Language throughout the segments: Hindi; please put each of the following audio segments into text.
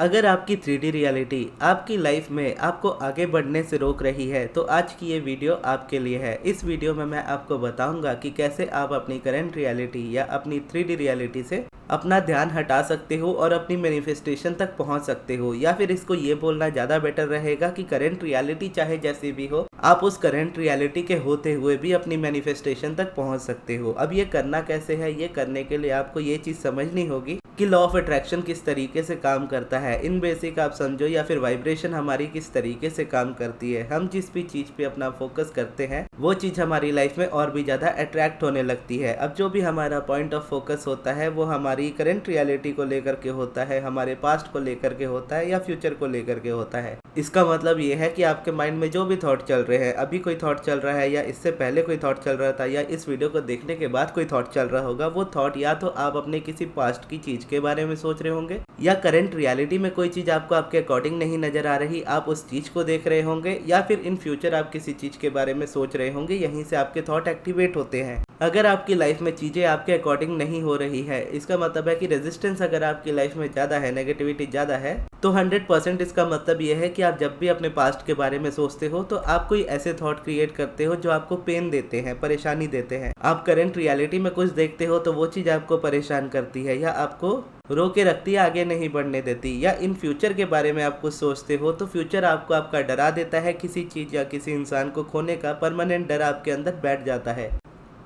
अगर आपकी 3D रियलिटी आपकी लाइफ में आपको आगे बढ़ने से रोक रही है तो आज की ये वीडियो आपके लिए है। इस वीडियो में मैं आपको बताऊंगा कि कैसे आप अपनी करंट रियलिटी या अपनी 3D रियलिटी से अपना ध्यान हटा सकते हो और अपनी मैनिफेस्टेशन तक पहुंच सकते हो, या फिर इसको ये बोलना ज़्यादा बेटर रहेगा कि करंट रियलिटी चाहे जैसी भी हो, आप उस करंट रियलिटी के होते हुए भी अपनी मैनिफेस्टेशन तक पहुंच सकते हो। अब ये करना कैसे है, ये करने के लिए आपको ये चीज़ समझनी होगी कि लॉ ऑफ अट्रैक्शन किस तरीके से काम करता है। इन बेसिक आप समझो, या फिर वाइब्रेशन हमारी किस तरीके से काम करती है। हम जिस भी चीज़ पे अपना फोकस करते हैं वो चीज़ हमारी लाइफ में और भी ज़्यादा अट्रैक्ट होने लगती है। अब जो भी हमारा पॉइंट ऑफ फोकस होता है वो हमारी करंट रियलिटी को लेकर के होता है, हमारे पास्ट को लेकर के होता है या फ्यूचर को लेकर के होता है। इसका मतलब ये है कि आपके माइंड में जो भी थॉट चल रहे हैं, अभी कोई थॉट चल रहा है या इससे पहले कोई थॉट चल रहा था या इस वीडियो को देखने के बाद कोई थॉट चल रहा होगा, वो थॉट या तो आप अपने किसी पास्ट की चीज़ के बारे में सोच रहे होंगे, या करंट रियलिटी में कोई चीज़ आपको आपके अकॉर्डिंग नहीं नजर आ रही, आप उस चीज़ को देख रहे होंगे, या फिर इन फ्यूचर आप किसी चीज़ के बारे में सोच रहे होंगे। यहीं से आपके थॉट एक्टिवेट होते हैं। अगर आपकी लाइफ में चीज़ें आपके अकॉर्डिंग नहीं हो रही है, इसका मतलब है कि रेजिस्टेंस अगर आपकी लाइफ में ज़्यादा है, नेगेटिविटी ज़्यादा है, तो 100% इसका मतलब ये है कि आप जब भी अपने पास्ट के बारे में सोचते हो तो आप कोई ऐसे थॉट क्रिएट करते हो जो आपको पेन देते हैं, परेशानी देते हैं। आप करंट रियलिटी में कुछ देखते हो तो वो चीज़ आपको परेशान करती है या आपको रोके रखती है, आगे नहीं बढ़ने देती। या इन फ्यूचर के बारे में आप कुछ सोचते हो तो फ्यूचर आपको आपका डरा देता है, किसी चीज़ या किसी इंसान को खोने का परमानेंट डर आपके अंदर बैठ जाता है।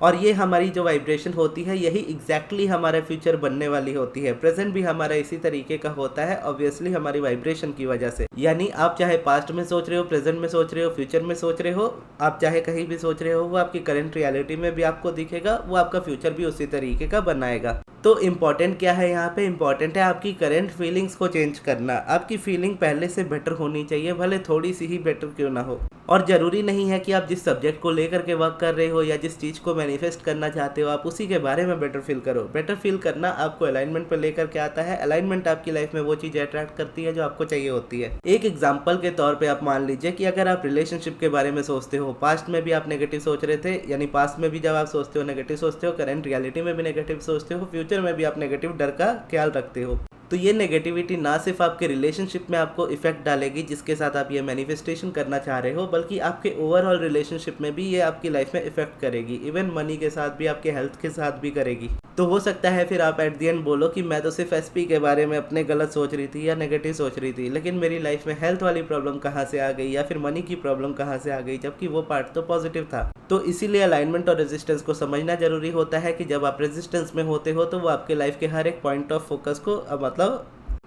और ये हमारी जो वाइब्रेशन होती है यही एग्जैक्टली हमारा फ्यूचर बनने वाली होती है। प्रेजेंट भी हमारा इसी तरीके का होता है, ऑब्वियसली हमारी वाइब्रेशन की वजह से। यानी आप चाहे पास्ट में सोच रहे हो, प्रेजेंट में सोच रहे हो, फ्यूचर में सोच रहे हो, आप चाहे कहीं भी सोच रहे हो, वो आपकी करंट रियलिटी में भी आपको दिखेगा, वो आपका फ्यूचर भी उसी तरीके का बनाएगा। तो इम्पॉर्टेंट क्या है यहाँ पे? इम्पॉर्टेंट है आपकी करंट फीलिंग्स को चेंज करना। आपकी फीलिंग पहले से बेटर होनी चाहिए, भले थोड़ी सी ही बेटर क्यों ना हो। और ज़रूरी नहीं है कि आप जिस सब्जेक्ट को लेकर के वर्क कर रहे हो या जिस चीज़ को मैनिफेस्ट करना चाहते हो आप उसी के बारे में बेटर फील करो। बेटर फील करना आपको अलाइनमेंट पर लेकर के आता है। अलाइनमेंट आपकी लाइफ में वो चीज़ अट्रैक्ट करती है जो आपको चाहिए होती है। एक एग्जाम्पल के तौर पे आप मान लीजिए कि अगर आप रिलेशनशिप के बारे में सोचते हो, पास्ट में भी आप नेगेटिव सोच रहे थे, यानी पास्ट में भी जब आप सोचते हो नेगेटिव सोचते हो, करंट रियलिटी में भी नेगेटिव सोचते हो, फ्यूचर में भी आप नेगेटिव डर का ख्याल रखते हो, तो ये नेगेटिविटी ना सिर्फ आपके रिलेशनशिप में आपको इफेक्ट डालेगी जिसके साथ आप ये मैनिफेस्टेशन करना चाह रहे हो, बल्कि आपके ओवरऑल रिलेशनशिप में भी ये आपकी लाइफ में इफेक्ट करेगी। इवन मनी के साथ भी, आपके हेल्थ के साथ भी करेगी। तो हो सकता है फिर आप एट द एंड बोलो कि मैं तो सिर्फ एसपी के बारे में अपने गलत सोच रही थी या नेगेटिव सोच रही थी, लेकिन मेरी लाइफ में हेल्थ वाली प्रॉब्लम कहाँ से आ गई या फिर मनी की प्रॉब्लम कहाँ से आ गई, जबकि वो पार्ट तो पॉजिटिव था। तो इसीलिए अलाइनमेंट और रेजिस्टेंस को समझना जरूरी होता है कि जब आप रेजिस्टेंस में होते हो तो वो आपके लाइफ के हर एक पॉइंट ऑफ फोकस को मतलब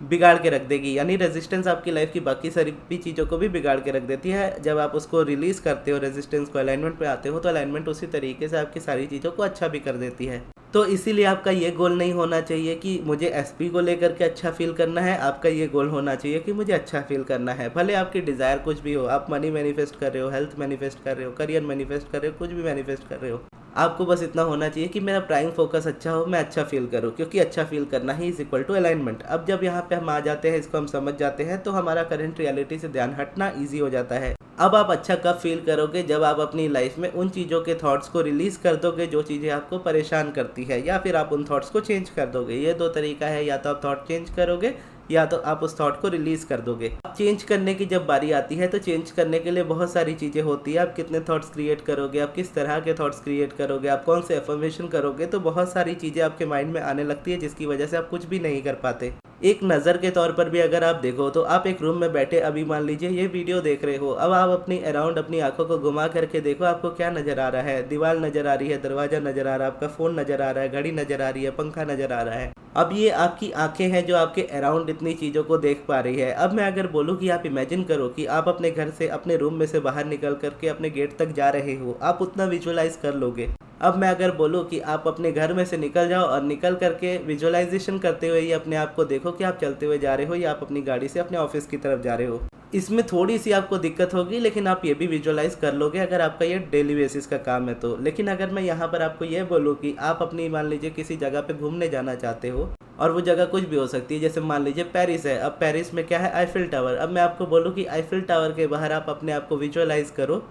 बिगाड़ के रख देगी। यानी रेजिस्टेंस आपकी लाइफ की बाकी सारी भी चीज़ों को भी बिगाड़ के रख देती है। जब आप उसको रिलीज करते हो, रेजिस्टेंस को, अलाइनमेंट पे आते हो, तो अलाइनमेंट उसी तरीके से आपकी सारी चीज़ों को अच्छा भी कर देती है। तो इसीलिए आपका ये गोल नहीं होना चाहिए कि मुझे एसपी को लेकर के अच्छा फील करना है। आपका ये गोल होना चाहिए कि मुझे अच्छा फील करना है। भले आपकी डिज़ायर कुछ भी हो, आप मनी मैनिफेस्ट कर रहे हो, हेल्थ मैनिफेस्ट कर रहे हो, करियर मैनिफेस्ट कर रहे हो, कुछ भी मैनिफेस्ट कर रहे हो, आपको बस इतना होना चाहिए कि मेरा प्राइम फोकस अच्छा हो, मैं अच्छा फील करूं, क्योंकि अच्छा फील करना ही इज इक्वल टू अलाइनमेंट। अब जब यहाँ पे हम आ जाते हैं, इसको हम समझ जाते हैं, तो हमारा करंट रियलिटी से ध्यान हटना ईजी हो जाता है। अब आप अच्छा कब फील करोगे? जब आप अपनी लाइफ में उन चीज़ों के थॉट्स को रिलीज कर दोगे जो चीज़ें आपको परेशान करती है, या फिर आप उन थॉट्स को चेंज कर दोगे। ये दो तरीका है, या तो आप थॉट चेंज करोगे या तो आप उस थॉट को रिलीज कर दोगे। अब चेंज करने की जब बारी आती है तो चेंज करने के लिए बहुत सारी चीज़ें होती है। आप कितने थॉट्स क्रिएट करोगे, आप किस तरह के थॉट्स क्रिएट करोगे, आप कौन से अफर्मेशन करोगे, तो बहुत सारी चीज़ें आपके माइंड में आने लगती है जिसकी वजह से आप कुछ भी नहीं कर पाते। एक नज़र के तौर पर भी अगर आप देखो तो आप एक रूम में बैठे, अभी मान लीजिए ये वीडियो देख रहे हो, अब आप अपनी अराउंड अपनी आंखों को घुमा करके देखो, आपको क्या नज़र आ रहा है? दीवार नज़र आ रही है, दरवाज़ा नज़र आ रहा है, आपका फ़ोन नज़र आ रहा है, घड़ी नज़र आ रही है, पंखा नज़र आ रहा है। अब ये आपकी आंखें हैं जो आपके अराउंड इतनी चीज़ों को देख पा रही है। अब मैं अगर बोलूँ कि आप इमेजिन करो कि आप अपने घर से, अपने रूम में से बाहर निकल करके अपने गेट तक जा रहे हो, आप उतना विजुअलाइज कर लोगे। अब मैं अगर बोलूँ कि आप अपने घर में से निकल जाओ और निकल करके विजुअलाइजेशन करते हुए ये अपने आप को देखो कि आप चलते हुए जा रहे हो या आप अपनी गाड़ी से अपने ऑफिस की तरफ जा रहे हो। इसमें थोड़ी सी आपको दिक्कत होगी, लेकिन आप ये भी विजुअलाइज कर लोगे अगर आपका ये डेली बेसिस का काम है तो। लेकिन अगर मैं यहाँ पर आपको ये बोलूँ कि आप अपनी, मान लीजिए किसी जगह पे घूमने जाना चाहते हो, और वो जगह कुछ भी हो सकती है, जैसे मान लीजिए पेरिस है। अब पेरिस में क्या है? Eiffel tower. अब मैं आपको बोलूँ कि आईफिल टावर के बाहर आप अपने आप को विजुअलाइज करो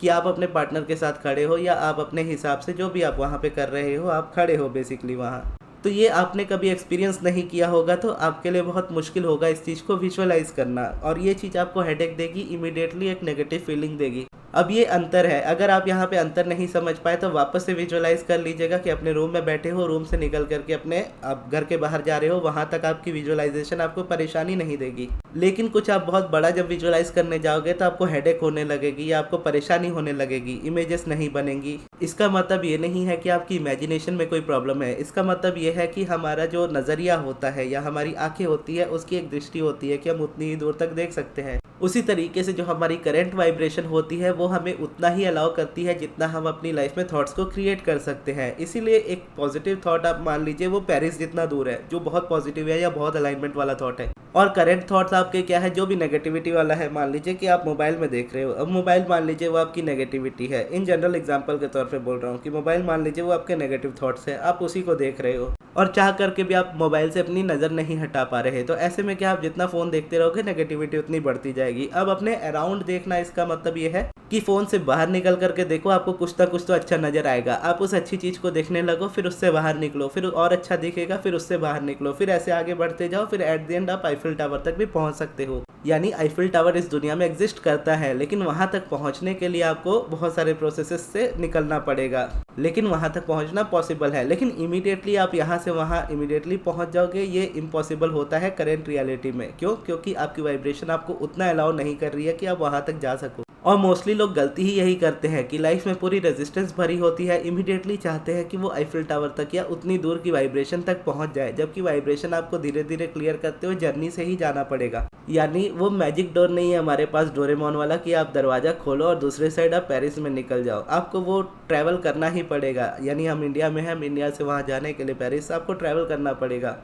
कि आप अपने पार्टनर के साथ खड़े हो, या आप अपने हिसाब से जो भी आप वहाँ पे कर रहे हो, आप खड़े हो बेसिकली वहाँ। तो ये आपने कभी एक्सपीरियंस नहीं किया होगा तो आपके लिए बहुत मुश्किल होगा इस चीज़ को विजुअलाइज करना, और ये चीज़ आपको हेडेक देगी, इमीडिएटली एक नेगेटिव फीलिंग देगी। अब ये अंतर है, अगर आप यहाँ पे अंतर नहीं समझ पाए तो वापस से विजुअलाइज कर लीजिएगा कि अपने रूम में बैठे हो, रूम से निकल करके अपने आप घर के बाहर जा रहे हो, वहाँ तक आपकी विजुअलाइजेशन आपको परेशानी नहीं देगी। लेकिन कुछ आप बहुत बड़ा जब विजुअलाइज करने जाओगे तो आपको हेडेक होने लगेगी या आपको परेशानी होने लगेगी, इमेजेस नहीं बनेंगी। इसका मतलब ये नहीं है कि आपकी इमेजिनेशन में कोई प्रॉब्लम है, इसका मतलब ये है कि हमारा जो नज़रिया होता है या हमारी आंखें होती है उसकी एक दृष्टि होती है कि हम उतनी ही दूर तक देख सकते हैं। उसी तरीके से जो हमारी करंट वाइब्रेशन होती है वो हमें उतना ही अलाउ करती है जितना हम अपनी लाइफ में थॉट्स को क्रिएट कर सकते हैं। इसीलिए एक पॉजिटिव थॉट आप मान लीजिए वो पेरिस जितना दूर है, जो बहुत पॉजिटिव है या बहुत अलाइनमेंट वाला थॉट है, और करंट थॉट्स आपके क्या है जो भी नेगेटिविटी वाला है। मान लीजिए कि आप मोबाइल में देख रहे हो, अब मोबाइल मान लीजिए वो आपकी नेगेटिविटी है, इन जनरल एग्जांपल के तौर पे बोल रहा हूँ कि मोबाइल मान लीजिए वो आपके नेगेटिव थॉट्स है, आप उसी को देख रहे हो और चाह करके भी आप मोबाइल से अपनी नज़र नहीं हटा पा रहे। तो ऐसे में क्या, आप जितना फ़ोन देखते रहोगे नेगेटिविटी उतनी बढ़ती जाएगी। अब अपने अराउंड देखना, इसका मतलब ये है कि फ़ोन से बाहर निकल करके देखो, आपको कुछ ना कुछ तो अच्छा नज़र आएगा। आप उस अच्छी चीज़ को देखने लगो, फिर उससे बाहर निकलो, फिर और अच्छा दिखेगा, फिर उससे बाहर निकलो, फिर ऐसे आगे बढ़ते जाओ, फिर एट द एंड आप आईफिल टावर तक भी पहुंच सकते हो। यानी आईफिल टावर इस दुनिया में एग्जिस्ट करता है, लेकिन वहां तक पहुंचने के लिए आपको बहुत सारे प्रोसेसेस से निकलना पड़ेगा, लेकिन वहां तक पहुंचना पॉसिबल है। लेकिन इमीडिएटली आप यहां से वहां इमीडिएटली पहुंच जाओगे, ये इम्पॉसिबल होता है करेंट रियलिटी में। क्यों? क्योंकि आपकी वाइब्रेशन आपको उतना अलाउ नहीं कर रही है कि आप वहां तक जा सको। और मोस्टली लोग गलती ही यही करते हैं कि लाइफ में पूरी रेजिस्टेंस भरी होती है, इमीडिएटली चाहते हैं कि वो आईफिल टावर तक या उतनी दूर की वाइब्रेशन तक पहुंच जाए, जबकि वाइब्रेशन आपको धीरे धीरे क्लियर करते हुए जर्नी से ही जाना पड़ेगा। यानी वो मैजिक डोर नहीं है हमारे पास डोरेमोन वाला कि आप दरवाजा खोलो और दूसरे साइड आप पेरिस में निकल जाओ। आपको वो ट्रैवल करना ही पड़ेगा। यानी हम इंडिया में हैं, हम इंडिया से वहाँ जाने के लिए पेरिस आपको ट्रैवल करना पड़ेगा,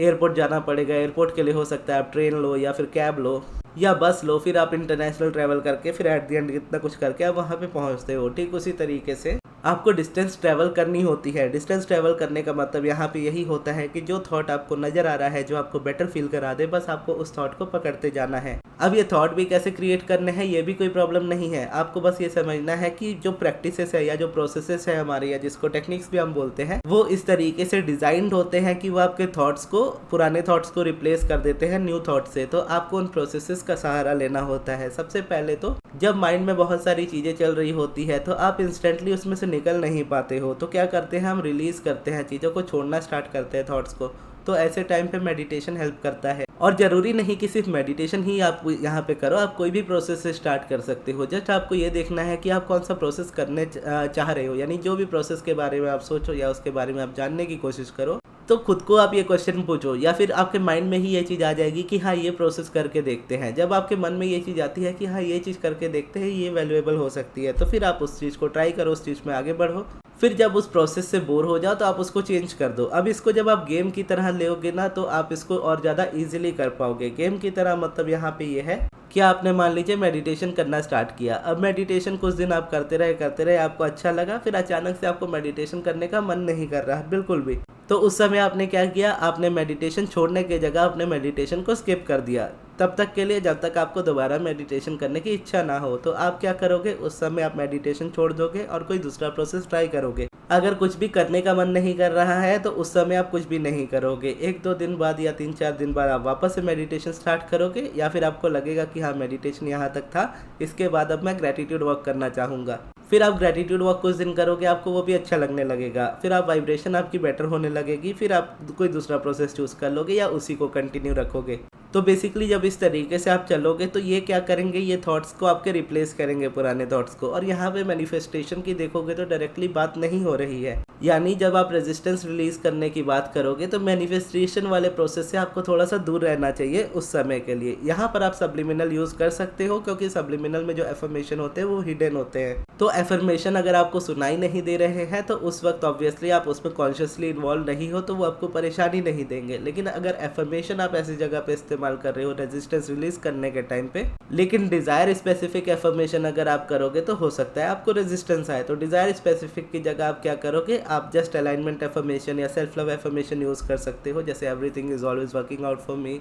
एयरपोर्ट जाना पड़ेगा। एयरपोर्ट के लिए हो सकता है आप ट्रेन लो या फिर कैब लो या बस लो, फिर आप इंटरनेशनल ट्रैवल करके फिर एट द एंड कितना कुछ करके आप वहाँ पे पहुँचते हो। ठीक उसी तरीके से आपको डिस्टेंस ट्रैवल करनी होती है। डिस्टेंस ट्रैवल करने का मतलब यहाँ पे यही होता है कि जो थॉट आपको नज़र आ रहा है, जो आपको बेटर फील करा दे, बस आपको उस थॉट को पकड़ते जाना है। अब ये थॉट भी कैसे क्रिएट करने हैं ये भी कोई प्रॉब्लम नहीं है। आपको बस ये समझना है कि जो प्रैक्टिसेस है या जो प्रोसेसेस है हमारे, या जिसको टेक्निक्स भी हम बोलते हैं, वो इस तरीके से डिजाइंड होते हैं कि वो आपके थॉट्स को, पुराने थॉट्स को रिप्लेस कर देते हैं न्यू थॉट से। तो आपको उन प्रोसेसेस का सहारा लेना होता है। सबसे पहले तो जब माइंड में बहुत सारी चीज़ें चल रही होती है तो आप इंस्टेंटली उसमें से निकल नहीं पाते हो, तो क्या करते हैं, हम रिलीज करते हैं, चीज़ों को छोड़ना स्टार्ट करते हैं, थॉट्स को। तो ऐसे टाइम पे मेडिटेशन हेल्प करता है। और ज़रूरी नहीं कि सिर्फ मेडिटेशन ही आप यहाँ पे करो, आप कोई भी प्रोसेस से स्टार्ट कर सकते हो। जस्ट आपको ये देखना है कि आप कौन सा प्रोसेस करने चाह रहे हो। यानी जो भी प्रोसेस के बारे में आप सोचो या उसके बारे में आप जानने की कोशिश करो, तो खुद को आप ये क्वेश्चन पूछो, या फिर आपके माइंड में ही ये चीज़ आ जाएगी कि हाँ ये प्रोसेस करके देखते हैं। जब आपके मन में ये चीज़ आती है कि हाँ ये चीज़ करके देखते हैं, ये वैल्यूएबल हो सकती है, तो फिर आप उस चीज़ को ट्राई करो, उस चीज़ में आगे बढ़ो। फिर जब उस प्रोसेस से बोर हो जाओ तो आप उसको चेंज कर दो। अब इसको जब आप गेम की तरह लोगे ना तो आप इसको और ज़्यादा इजीली कर पाओगे। गेम की तरह मतलब यहाँ पे ये है कि आपने मान लीजिए मेडिटेशन करना स्टार्ट किया। अब मेडिटेशन कुछ दिन आप करते रहे, आपको अच्छा लगा, फिर अचानक से आपको मेडिटेशन करने का मन नहीं कर रहा बिल्कुल भी। तो उस समय आपने क्या किया, आपने मेडिटेशन छोड़ने की जगह अपने मेडिटेशन को स्किप कर दिया तब तक के लिए, जब तक आपको दोबारा मेडिटेशन करने की इच्छा ना हो। तो आप क्या करोगे, उस समय आप मेडिटेशन छोड़ दोगे और कोई दूसरा प्रोसेस ट्राई करोगे। अगर कुछ भी करने का मन नहीं कर रहा है तो उस समय आप कुछ भी नहीं करोगे। 1-2 दिन बाद या 3-4 दिन बाद आप वापस से मेडिटेशन स्टार्ट करोगे, या फिर आपको लगेगा कि हाँ मेडिटेशन यहाँ तक था, इसके बाद अब मैं ग्रेटिट्यूड वर्क करना चाहूँगा। फिर आप ग्रेटिट्यूड वर्क कुछ दिन करोगे, आपको वो भी अच्छा लगने लगेगा, फिर आप वाइब्रेशन आपकी बेटर होने लगेगी, फिर आप कोई दूसरा प्रोसेस चूज़ कर लोगे या उसी को कंटिन्यू रखोगे। तो बेसिकली जब इस तरीके से आप चलोगे तो ये क्या करेंगे, ये थॉट्स को आपके रिप्लेस करेंगे, पुराने थॉट्स को। और यहाँ पे मैनिफेस्टेशन की देखोगे तो डायरेक्टली बात नहीं हो रही है। यानी जब आप रेजिस्टेंस रिलीज करने की बात करोगे तो मैनिफेस्टेशन वाले प्रोसेस से आपको थोड़ा सा दूर रहना चाहिए उस समय के लिए। यहाँ पर आप सब्लिमिनल यूज़ कर सकते हो, क्योंकि सब्लिमिनल में जो एफर्मेशन होते हैं वो हिडन होते हैं। तो एफर्मेशन अगर आपको सुनाई नहीं दे रहे हैं तो उस वक्त ऑब्वियसली आप उसमें कॉन्शियसली इन्वॉल्व नहीं हो, तो वो आपको परेशानी नहीं देंगे। लेकिन अगर एफर्मेशन आप ऐसी जगह पे इस्तेमाल कर रहे हो रेजिस्टेंस रिलीज करने के टाइम पे, लेकिन डिजायर स्पेसिफिक एफर्मेशन अगर आप करोगे तो हो सकता है आपको रेजिस्टेंस आए। तो डिजायर स्पेसिफिक की जगह आप क्या करोगे, आप जस्ट अलाइनमेंट एफर्मेशन या सेल्फ लव एफर्मेशन यूज़ कर सकते हो, जैसे everything is always working out for me.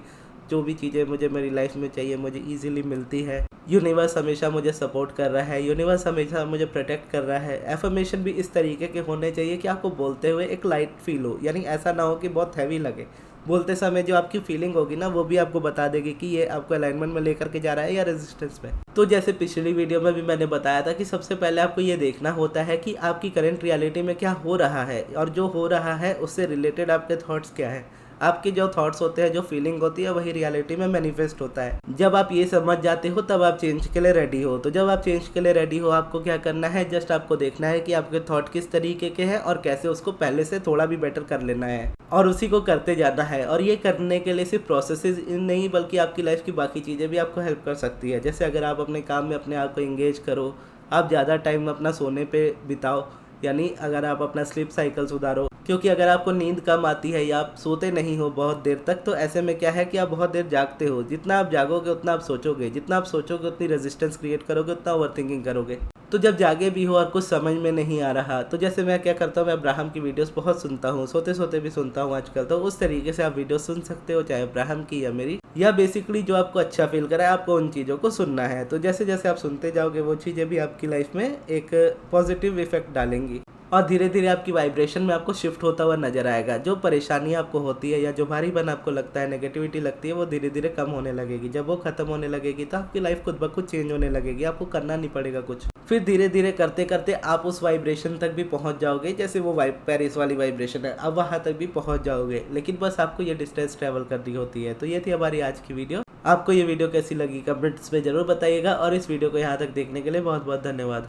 जो भी चीज़ें मुझे मेरी लाइफ में चाहिए मुझे ईजिली मिलती है, यूनिवर्स हमेशा मुझे सपोर्ट कर रहा है, यूनिवर्स हमेशा मुझे प्रोटेक्ट कर रहा है। एफर्मेशन भी इस तरीके के होने चाहिए कि आपको बोलते हुए एक लाइट फील हो, यानी ऐसा ना हो कि बहुत हैवी लगे। बोलते समय जो आपकी फीलिंग होगी ना, वो भी आपको बता देगी कि ये आपको अलाइनमेंट में लेकर के जा रहा है या रेजिस्टेंस में। तो जैसे पिछली वीडियो में भी मैंने बताया था कि सबसे पहले आपको ये देखना होता है कि आपकी करंट रियलिटी में क्या हो रहा है, और जो हो रहा है उससे रिलेटेड आपके थॉट्स क्या है। आपके जो थॉट्स होते हैं, जो फीलिंग होती है, वही रियलिटी में मैनिफेस्ट होता है। जब आप ये समझ जाते हो तब आप चेंज के लिए रेडी हो। तो जब आप चेंज के लिए रेडी हो, आपको क्या करना है, जस्ट आपको देखना है कि आपके थॉट किस तरीके के हैं और कैसे उसको पहले से थोड़ा भी बेटर कर लेना है, और उसी को करते जाना है। और ये करने के लिए सिर्फ प्रोसेसेस नहीं, बल्कि आपकी लाइफ की बाकी चीज़ें भी आपको हेल्प कर सकती है। जैसे अगर आप अपने काम में अपने आप को इंगेज करो, आप ज़्यादा टाइम अपना सोने पे बिताओ, यानी अगर आप अपना स्लीप साइकिल सुधारो, क्योंकि अगर आपको नींद कम आती है या आप सोते नहीं हो बहुत देर तक, तो ऐसे में क्या है कि आप बहुत देर जागते हो। जितना आप जागोगे उतना आप सोचोगे, जितना आप सोचोगे उतनी रेजिस्टेंस क्रिएट करोगे, उतना ओवरथिंकिंग करोगे। तो जब जागे भी हो और कुछ समझ में नहीं आ रहा, तो जैसे मैं क्या करता हूँ, मैं अब्राहम की वीडियोस बहुत सुनता हूँ, सोते सोते भी सुनता हूँ आजकल। तो उस तरीके से आप वीडियो सुन सकते हो, चाहे अब्राहम की या मेरी, या बेसिकली जो आपको अच्छा फील कराए, आपको उन चीज़ों को सुनना है। तो जैसे जैसे आप सुनते जाओगे, वो चीज़ें भी आपकी लाइफ में एक पॉजिटिव इफेक्ट डालेंगी, और धीरे धीरे आपकी वाइब्रेशन में आपको शिफ्ट होता हुआ नजर आएगा। जो परेशानी आपको होती है या जो भारीपन आपको लगता है, नेगेटिविटी लगती है, वो धीरे धीरे कम होने लगेगी। जब वो खत्म होने लगेगी तो आपकी लाइफ खुद ब खुद चेंज होने लगेगी, आपको करना नहीं पड़ेगा कुछ। फिर धीरे धीरे करते करते आप उस वाइब्रेशन तक भी पहुंच जाओगे, जैसे वो पेरिस वाली वाइब्रेशन है, अब वहां तक भी पहुंच जाओगे। लेकिन बस आपको ये डिस्टेंस ट्रेवल करनी होती है। तो ये थी हमारी आज की वीडियो। आपको ये वीडियो कैसी लगी कमेंट्स में जरूर बताइएगा, और इस वीडियो को यहाँ तक देखने के लिए बहुत बहुत धन्यवाद।